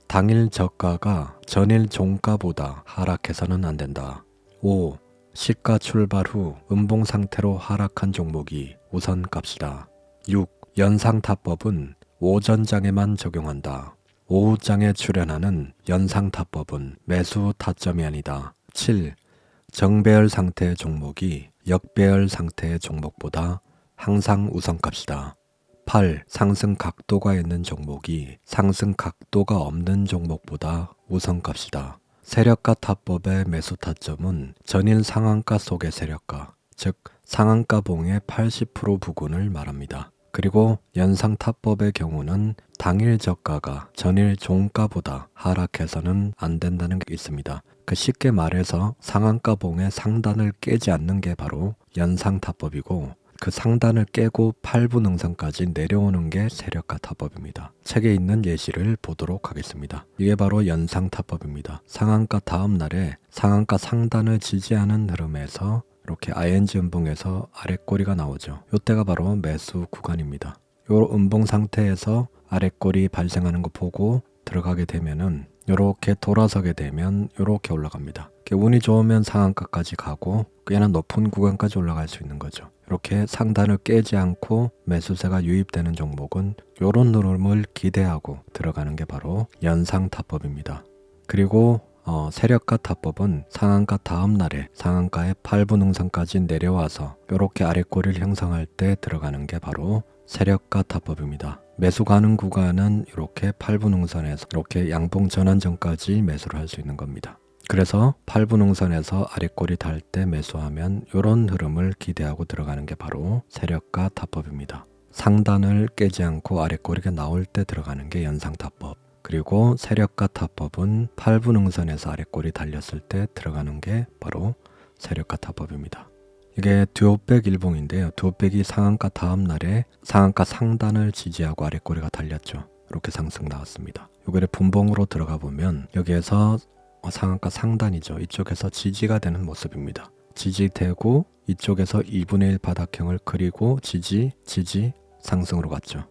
당일 저가가 전일 종가보다 하락해서는 안 된다. 5. 시가 출발 후 음봉 상태로 하락한 종목이 우선값이다. 6. 연상타법은 오전장에만 적용한다. 오후장에 출현하는 연상타법은 매수 타점이 아니다. 7. 정배열 상태의 종목이 역배열 상태의 종목보다 항상 우선값이다. 8. 상승 각도가 있는 종목이 상승 각도가 없는 종목보다 우선값이다. 세력가 타법의 매수 타점은 전일 상한가 속의 세력가, 즉 상한가 봉의 80% 부근을 말합니다. 그리고 연상 타법의 경우는 당일 저가가 전일 종가보다 하락해서는 안 된다는 게 있습니다. 쉽게 말해서 상한가 봉의 상단을 깨지 않는 게 바로 연상 타법이고, 그 상단을 깨고 8분 응선까지 내려오는 게 세력가 타법입니다. 책에 있는 예시를 보도록 하겠습니다. 이게 바로 연상 타법입니다. 상한가 다음 날에 상한가 상단을 지지하는 흐름에서 이렇게 ING 음봉에서 아랫꼬리가 나오죠. 이때가 바로 매수 구간입니다. 이 음봉 상태에서 아랫꼬리 발생하는 거 보고 들어가게 되면은 이렇게 돌아서게 되면 이렇게 올라갑니다. 운이 좋으면 상한가까지 가고 꽤나 높은 구간까지 올라갈 수 있는 거죠. 이렇게 상단을 깨지 않고 매수세가 유입되는 종목은 이런 흐름을 기대하고 들어가는 게 바로 연상타법입니다. 그리고 세력가 타법은 상한가 다음 날에 상한가의 8분 응선까지 내려와서 이렇게 아랫꼬리를 형성할 때 들어가는 게 바로 세력가 타법입니다. 매수 가는 구간은 이렇게 8분 응선에서 이렇게 양봉 전환 전까지 매수를 할 수 있는 겁니다. 그래서 8분 응선에서 아랫꼬리 달 때 매수하면 이런 흐름을 기대하고 들어가는 게 바로 세력가 타법입니다. 상단을 깨지 않고 아랫꼬리가 나올 때 들어가는 게 연상타법. 그리고 세력가 타법은 8분 응선에서 아랫꼬리 달렸을 때 들어가는 게 바로 세력가 타법입니다. 이게 듀오백 일봉인데요. 듀오백이 상한가 다음 날에 상한가 상단을 지지하고 아랫꼬리가 달렸죠. 이렇게 상승 나왔습니다. 요거를 분봉으로 들어가 보면 여기에서 상한가 상단이죠. 이쪽에서 지지가 되는 모습입니다. 지지되고 이쪽에서 2분의 1 바닥형을 그리고 지지 상승으로 갔죠.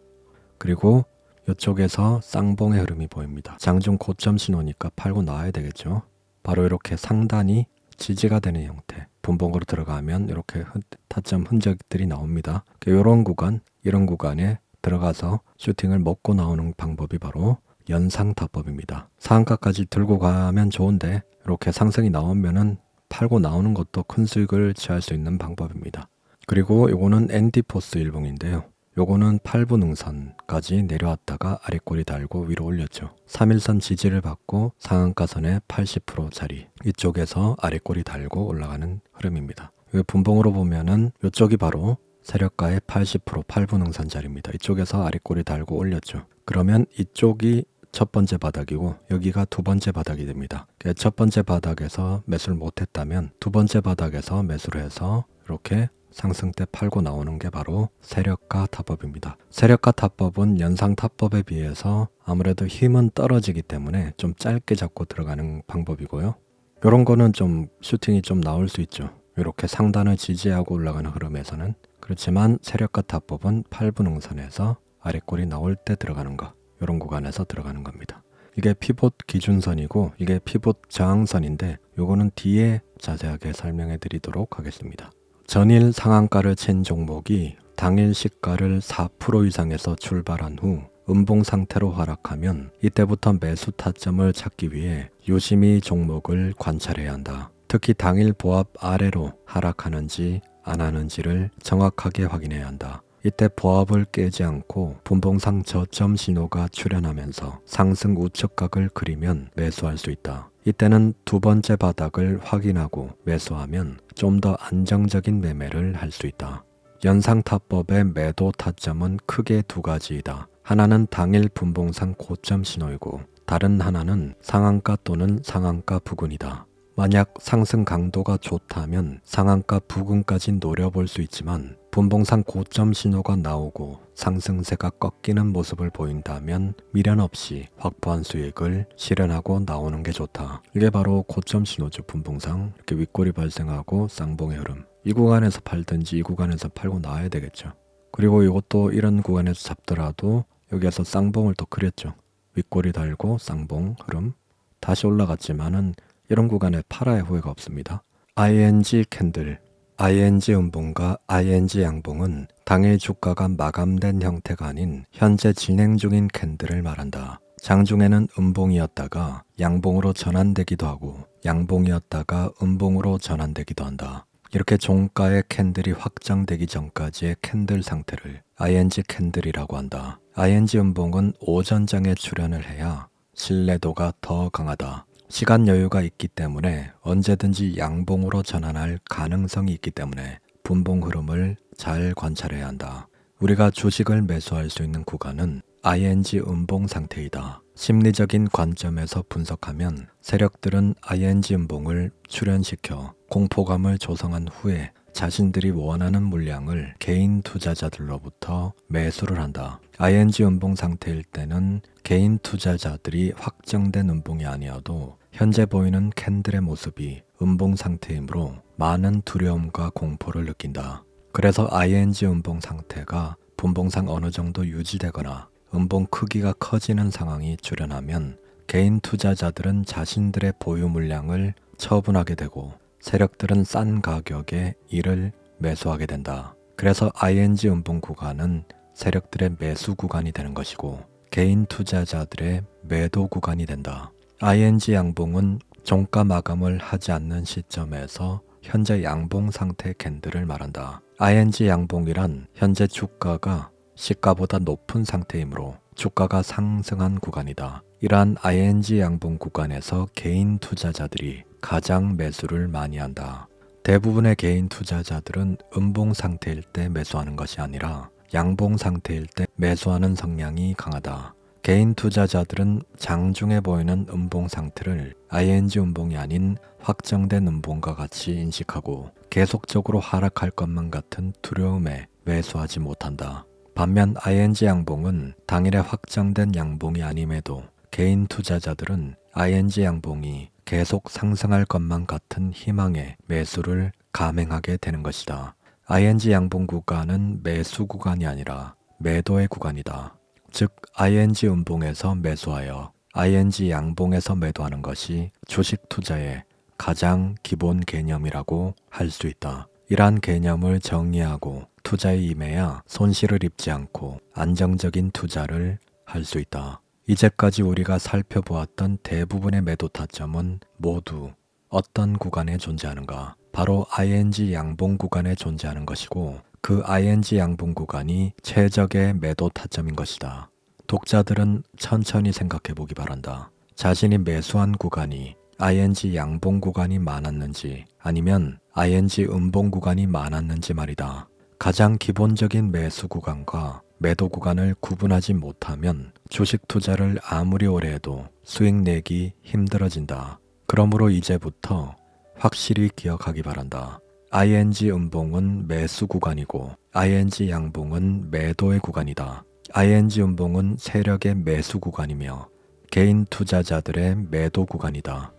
그리고 이쪽에서 쌍봉의 흐름이 보입니다. 장중 고점 신호니까 팔고 나와야 되겠죠. 바로 이렇게 상단이 지지가 되는 형태. 분봉으로 들어가면 이렇게 타점 흔적들이 나옵니다. 이런 구간에 들어가서 슈팅을 먹고 나오는 방법이 바로 연상타법입니다. 상한가까지 들고 가면 좋은데 이렇게 상승이 나오면은 팔고 나오는 것도 큰 수익을 취할 수 있는 방법입니다. 그리고 요거는 ND포스 일봉인데요. 요거는 8분 응선까지 내려왔다가 아랫꼬리 달고 위로 올렸죠. 3일선 지지를 받고 상한가선의 80%짜리 이쪽에서 아랫꼬리 달고 올라가는 흐름입니다. 분봉으로 보면은 이쪽이 바로 세력가의 80% 8분 응선 자리입니다. 이쪽에서 아랫꼬리 달고 올렸죠. 그러면 이쪽이 첫 번째 바닥이고 여기가 두 번째 바닥이 됩니다. 첫 번째 바닥에서 매수를 못했다면 두 번째 바닥에서 매수를 해서 이렇게 상승 때 팔고 나오는 게 바로 세력가 타법입니다. 세력가 타법은 연상 타법에 비해서 아무래도 힘은 떨어지기 때문에 좀 짧게 잡고 들어가는 방법이고요. 이런 거는 좀 슈팅이 좀 나올 수 있죠. 이렇게 상단을 지지하고 올라가는 흐름에서는. 그렇지만 세력가 타법은 8분 응선에서 아랫골이 나올 때 들어가는 거, 이런 구간에서 들어가는 겁니다. 이게 피봇 기준선이고 이게 피봇 저항선인데 요거는 뒤에 자세하게 설명해 드리도록 하겠습니다. 전일 상한가를 친 종목이 당일 시가를 4% 이상에서 출발한 후 음봉 상태로 하락하면 이때부터 매수 타점을 찾기 위해 유심히 종목을 관찰해야 한다. 특히 당일 보합 아래로 하락하는지 안 하는지를 정확하게 확인해야 한다. 이때 보합을 깨지 않고 분봉상 저점 신호가 출현하면서 상승 우측각을 그리면 매수할 수 있다. 이때는 두 번째 바닥을 확인하고 매수하면 좀 더 안정적인 매매를 할 수 있다. 연상타법의 매도 타점은 크게 두 가지이다. 하나는 당일 분봉상 고점 신호이고 다른 하나는 상한가 또는 상한가 부근이다. 만약 상승 강도가 좋다면 상한가 부근까지 노려볼 수 있지만 분봉상 고점 신호가 나오고 상승세가 꺾이는 모습을 보인다면 미련 없이 확보한 수익을 실현하고 나오는 게 좋다. 이게 바로 고점 신호죠. 분봉상 이렇게 윗골이 발생하고 쌍봉의 흐름. 이 구간에서 팔든지 이 구간에서 팔고 나와야 되겠죠. 그리고 이것도 이런 구간에서 잡더라도 여기에서 쌍봉을 또 그렸죠. 윗골이 달고 쌍봉 흐름. 다시 올라갔지만은 이런 구간에 팔아야 후회가 없습니다. ING 캔들, ING 음봉과 ING 양봉은 당일 주가가 마감된 형태가 아닌 현재 진행 중인 캔들을 말한다. 장중에는 음봉이었다가 양봉으로 전환되기도 하고 양봉이었다가 음봉으로 전환되기도 한다. 이렇게 종가의 캔들이 확장되기 전까지의 캔들 상태를 ING 캔들이라고 한다. ING 음봉은 오전장에 출현을 해야 신뢰도가 더 강하다. 시간 여유가 있기 때문에 언제든지 양봉으로 전환할 가능성이 있기 때문에 분봉 흐름을 잘 관찰해야 한다. 우리가 주식을 매수할 수 있는 구간은 ING 음봉 상태이다. 심리적인 관점에서 분석하면 세력들은 ING 음봉을 출현시켜 공포감을 조성한 후에 자신들이 원하는 물량을 개인 투자자들로부터 매수를 한다. ING 음봉 상태일 때는 개인 투자자들이 확정된 음봉이 아니어도 현재 보이는 캔들의 모습이 음봉 상태이므로 많은 두려움과 공포를 느낀다. 그래서 ING 음봉 상태가 분봉상 어느 정도 유지되거나 음봉 크기가 커지는 상황이 출현하면 개인 투자자들은 자신들의 보유 물량을 처분하게 되고 세력들은 싼 가격에 이를 매수하게 된다. 그래서 ING 음봉 구간은 세력들의 매수 구간이 되는 것이고 개인 투자자들의 매도 구간이 된다. ING 양봉은 종가 마감을 하지 않는 시점에서 현재 양봉 상태 캔들을 말한다. ING 양봉이란 현재 주가가 시가보다 높은 상태이므로 주가가 상승한 구간이다. 이러한 ING 양봉 구간에서 개인 투자자들이 가장 매수를 많이 한다. 대부분의 개인 투자자들은 음봉 상태일 때 매수하는 것이 아니라 양봉 상태일 때 매수하는 성향이 강하다. 개인 투자자들은 장중에 보이는 음봉 상태를 ING 음봉이 아닌 확정된 음봉과 같이 인식하고 계속적으로 하락할 것만 같은 두려움에 매수하지 못한다. 반면 ING 양봉은 당일에 확정된 양봉이 아님에도 개인 투자자들은 ING 양봉이 계속 상승할 것만 같은 희망에 매수를 감행하게 되는 것이다. ING 양봉 구간은 매수 구간이 아니라 매도의 구간이다. 즉 ING 음봉에서 매수하여 ING 양봉에서 매도하는 것이 주식 투자의 가장 기본 개념이라고 할 수 있다. 이러한 개념을 정리하고 투자에 임해야 손실을 입지 않고 안정적인 투자를 할 수 있다. 이제까지 우리가 살펴보았던 대부분의 매도 타점은 모두 어떤 구간에 존재하는가? 바로 ING 양봉 구간에 존재하는 것이고 그 ING 양봉 구간이 최적의 매도 타점인 것이다. 독자들은 천천히 생각해 보기 바란다. 자신이 매수한 구간이 ING 양봉 구간이 많았는지 아니면 ING 음봉 구간이 많았는지 말이다. 가장 기본적인 매수 구간과 매도 구간을 구분하지 못하면 주식 투자를 아무리 오래 해도 수익 내기 힘들어진다. 그러므로 이제부터 확실히 기억하기 바란다. ING 음봉은 매수 구간이고 ING 양봉은 매도의 구간이다. ING 음봉은 세력의 매수 구간이며 개인 투자자들의 매도 구간이다.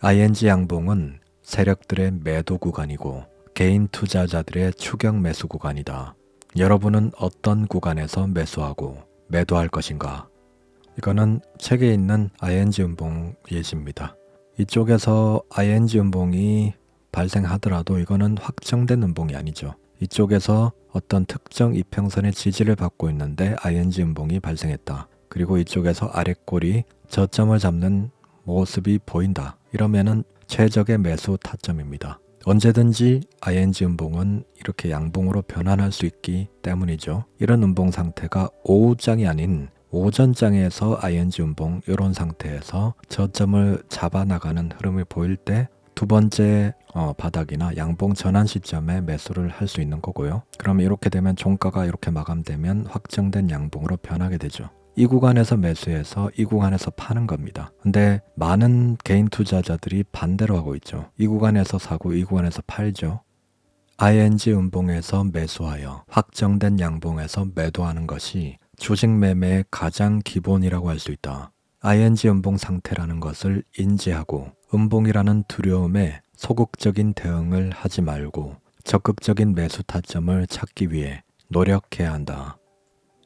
ING 양봉은 세력들의 매도 구간이고 개인 투자자들의 추격 매수 구간이다. 여러분은 어떤 구간에서 매수하고 매도할 것인가? 이거는 책에 있는 ING 음봉 예시입니다. 이쪽에서 ING 음봉이 발생하더라도 이거는 확정된 음봉이 아니죠. 이쪽에서 어떤 특정 이평선의 지지를 받고 있는데 ING 음봉이 발생했다. 그리고 이쪽에서 아랫골이 저점을 잡는 모습이 보인다. 이러면은 최적의 매수 타점입니다. 언제든지 ING 음봉은 이렇게 양봉으로 변환할 수 있기 때문이죠. 이런 음봉 상태가 오후장이 아닌 오전장에서 ING 음봉 이런 상태에서 저점을 잡아나가는 흐름을 보일 때 두 번째 바닥이나 양봉 전환 시점에 매수를 할 수 있는 거고요. 그럼 이렇게 되면 종가가 이렇게 마감되면 확정된 양봉으로 변하게 되죠. 이 구간에서 매수해서 이 구간에서 파는 겁니다. 근데 많은 개인 투자자들이 반대로 하고 있죠. 이 구간에서 사고 이 구간에서 팔죠. ING 음봉에서 매수하여 확정된 양봉에서 매도하는 것이 주식 매매의 가장 기본이라고 할 수 있다. ING 음봉 상태라는 것을 인지하고 음봉이라는 두려움에 소극적인 대응을 하지 말고 적극적인 매수 타점을 찾기 위해 노력해야 한다.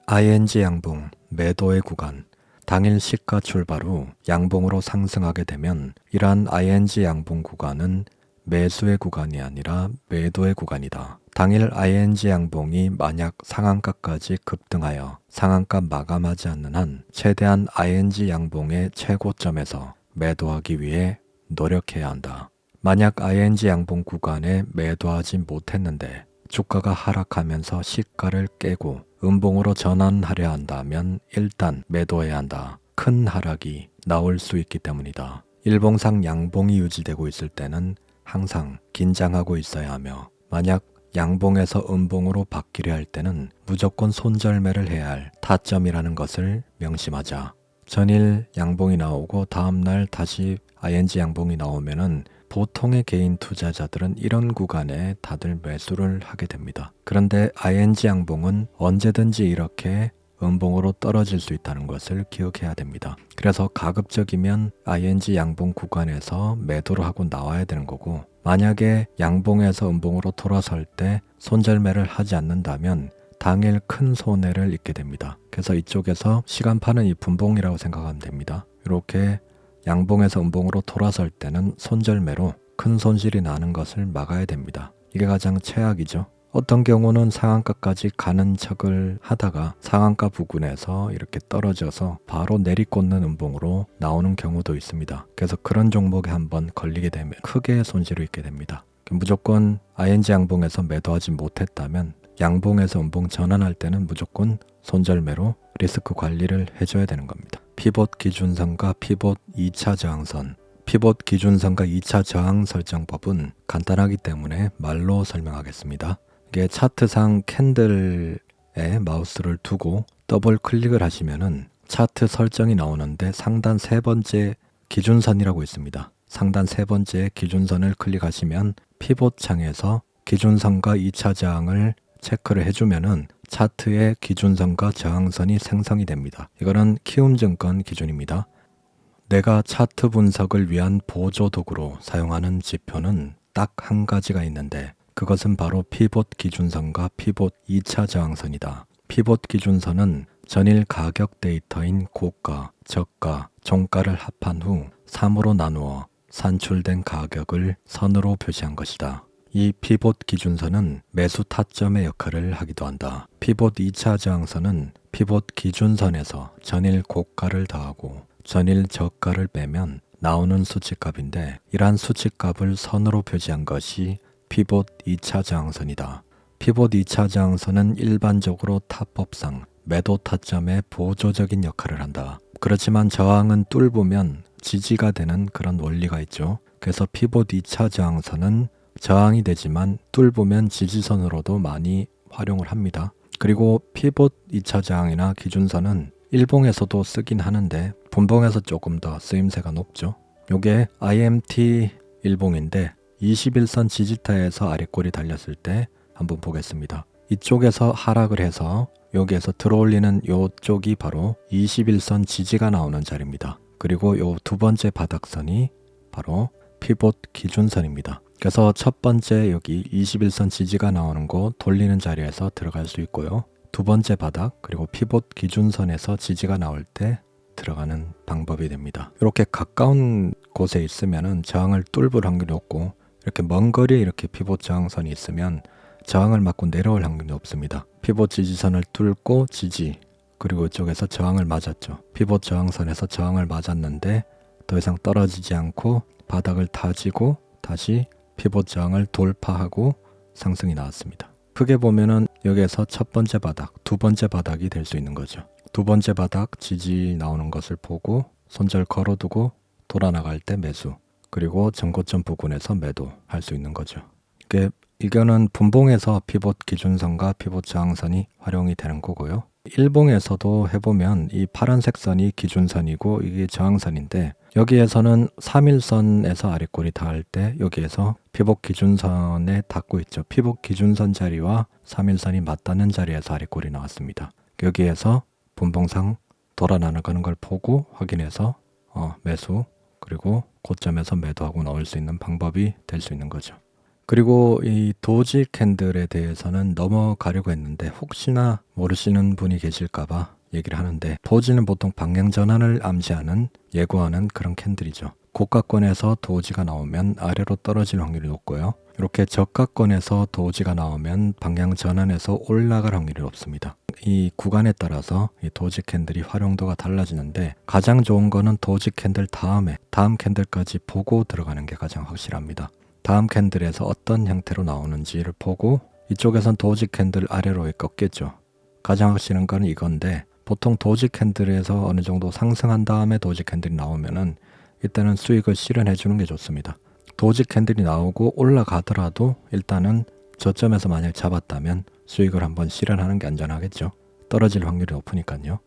ING 양봉 매도의 구간. 당일 시가 출발 후 양봉으로 상승하게 되면 이러한 ING 양봉 구간은 매수의 구간이 아니라 매도의 구간이다. 당일 ING 양봉이 만약 상한가까지 급등하여 상한가 마감하지 않는 한 최대한 ING 양봉의 최고점에서 매도하기 위해 노력해야 한다. 만약 ING 양봉 구간에 매도하지 못했는데 주가가 하락하면서 시가를 깨고 음봉으로 전환하려 한다면 일단 매도해야 한다. 큰 하락이 나올 수 있기 때문이다. 일봉상 양봉이 유지되고 있을 때는 항상 긴장하고 있어야 하며 만약 양봉에서 음봉으로 바뀌려 할 때는 무조건 손절매를 해야 할 타점이라는 것을 명심하자. 전일 양봉이 나오고 다음날 다시 ING 양봉이 나오면은 보통의 개인 투자자들은 이런 구간에 다들 매수를 하게 됩니다. 그런데 ING 양봉은 언제든지 이렇게 음봉으로 떨어질 수 있다는 것을 기억해야 됩니다. 그래서 가급적이면 ING 양봉 구간에서 매도를 하고 나와야 되는 거고 만약에 양봉에서 음봉으로 돌아설 때 손절매를 하지 않는다면 당일 큰 손해를 입게 됩니다. 그래서 이쪽에서 시간파는 이 분봉이라고 생각하면 됩니다. 이렇게 양봉에서 음봉으로 돌아설 때는 손절매로 큰 손실이 나는 것을 막아야 됩니다. 이게 가장 최악이죠. 어떤 경우는 상한가까지 가는 척을 하다가 상한가 부근에서 이렇게 떨어져서 바로 내리꽂는 음봉으로 나오는 경우도 있습니다. 그래서 그런 종목에 한번 걸리게 되면 크게 손실을 입게 됩니다. 무조건 ING 양봉에서 매도하지 못했다면 양봉에서 음봉 전환할 때는 무조건 손절매로 리스크 관리를 해줘야 되는 겁니다. 피봇 기준선과 피봇 2차 저항선. 피봇 기준선과 2차 저항 설정법은 간단하기 때문에 말로 설명하겠습니다. 이게 차트상 캔들에 마우스를 두고 더블 클릭을 하시면은 차트 설정이 나오는데 상단 세 번째 기준선이라고 있습니다. 상단 세 번째 기준선을 클릭하시면 피봇 창에서 기준선과 2차 저항을 체크를 해주면은 차트의 기준선과 저항선이 생성이 됩니다. 이거는 키움증권 기준입니다. 내가 차트 분석을 위한 보조 도구로 사용하는 지표는 딱 한 가지가 있는데 그것은 바로 피봇 기준선과 피봇 2차 저항선이다. 피봇 기준선은 전일 가격 데이터인 고가, 저가, 종가를 합한 후 3으로 나누어 산출된 가격을 선으로 표시한 것이다. 이 피봇 기준선은 매수 타점의 역할을 하기도 한다. 피봇 2차 저항선은 피봇 기준선에서 전일 고가를 더하고 전일 저가를 빼면 나오는 수치값인데 이러한 수치값을 선으로 표시한 것이 피봇 2차 저항선이다. 피봇 2차 저항선은 일반적으로 타법상 매도 타점의 보조적인 역할을 한다. 그렇지만 저항은 뚫으면 지지가 되는 그런 원리가 있죠. 그래서 피봇 2차 저항선은 저항이 되지만 뚫으면 지지선으로도 많이 활용을 합니다. 그리고 피봇 2차 저항이나 기준선은 일봉에서도 쓰긴 하는데 분봉에서 조금 더 쓰임새가 높죠. 요게 IMT 일봉인데 21선 지지타에서 아래꼴이 달렸을 때 한번 보겠습니다. 이쪽에서 하락을 해서 여기에서 들어올리는 요쪽이 바로 21선 지지가 나오는 자리입니다. 그리고 요 두 번째 바닥선이 바로 피봇 기준선입니다. 그래서 첫 번째 여기 21선 지지가 나오는 곳 돌리는 자리에서 들어갈 수 있고요. 두 번째 바닥 그리고 피봇 기준선에서 지지가 나올 때 들어가는 방법이 됩니다. 이렇게 가까운 곳에 있으면은 저항을 뚫을 확률이 높고 이렇게 먼 거리에 이렇게 피봇 저항선이 있으면 저항을 맞고 내려올 확률이 높습니다. 피봇 지지선을 뚫고 지지 그리고 이쪽에서 저항을 맞았죠. 피봇 저항선에서 저항을 맞았는데 더 이상 떨어지지 않고 바닥을 다지고 다시 피봇 저항을 돌파하고 상승이 나왔습니다. 크게 보면은 여기에서 첫 번째 바닥, 두 번째 바닥이 될 수 있는 거죠. 두 번째 바닥 지지 나오는 것을 보고 손절 걸어두고 돌아 나갈 때 매수 그리고 전고점 부근에서 매도 할 수 있는 거죠. 이거는 분봉에서 피봇 기준선과 피봇 저항선이 활용이 되는 거고요. 일봉에서도 해보면 이 파란색 선이 기준선이고 이게 저항선인데 여기에서는 3일선에서 아랫골이 닿을 때 여기에서 피복 기준선에 닿고 있죠. 피복 기준선 자리와 3일선이 맞닿는 자리에서 아랫골이 나왔습니다. 여기에서 분봉상 돌아 나가는 걸 보고 확인해서 매수 그리고 고점에서 매도하고 넣을 수 있는 방법이 될 수 있는 거죠. 그리고 이 도지 캔들에 대해서는 넘어가려고 했는데 혹시나 모르시는 분이 계실까봐 얘기를 하는데 도지는 보통 방향 전환을 암시하는 예고하는 그런 캔들이죠. 고가권에서 도지가 나오면 아래로 떨어질 확률이 높고요. 이렇게 저가권에서 도지가 나오면 방향 전환해서 올라갈 확률이 높습니다. 이 구간에 따라서 이 도지 캔들이 활용도가 달라지는데 가장 좋은 거는 도지 캔들 다음에 다음 캔들까지 보고 들어가는 게 가장 확실합니다. 다음 캔들에서 어떤 형태로 나오는지를 보고 이쪽에선 도지 캔들 아래로 꺾겠죠. 가장 확실한 거는 이건데 보통 도지 캔들에서 어느 정도 상승한 다음에 도지 캔들이 나오면은 이때는 수익을 실현해 주는 게 좋습니다. 도지 캔들이 나오고 올라가더라도 일단은 저점에서 만약 잡았다면 수익을 한번 실현하는 게 안전하겠죠. 떨어질 확률이 높으니까요.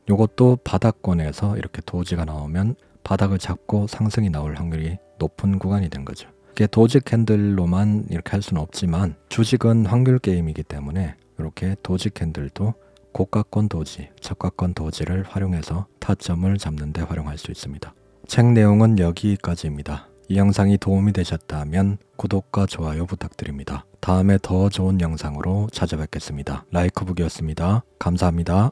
요것도 바닥권에서 이렇게 도지가 나오면 바닥을 잡고 상승이 나올 확률이 높은 구간이 된 거죠. 이게 도지 캔들로만 이렇게 할 수는 없지만 주식은 확률 게임이기 때문에 이렇게 도지 캔들도 고가권 도지, 저가권 도지를 활용해서 타점을 잡는 데 활용할 수 있습니다. 책 내용은 여기까지입니다. 이 영상이 도움이 되셨다면 구독과 좋아요 부탁드립니다. 다음에 더 좋은 영상으로 찾아뵙겠습니다. 라이크북이었습니다. 감사합니다.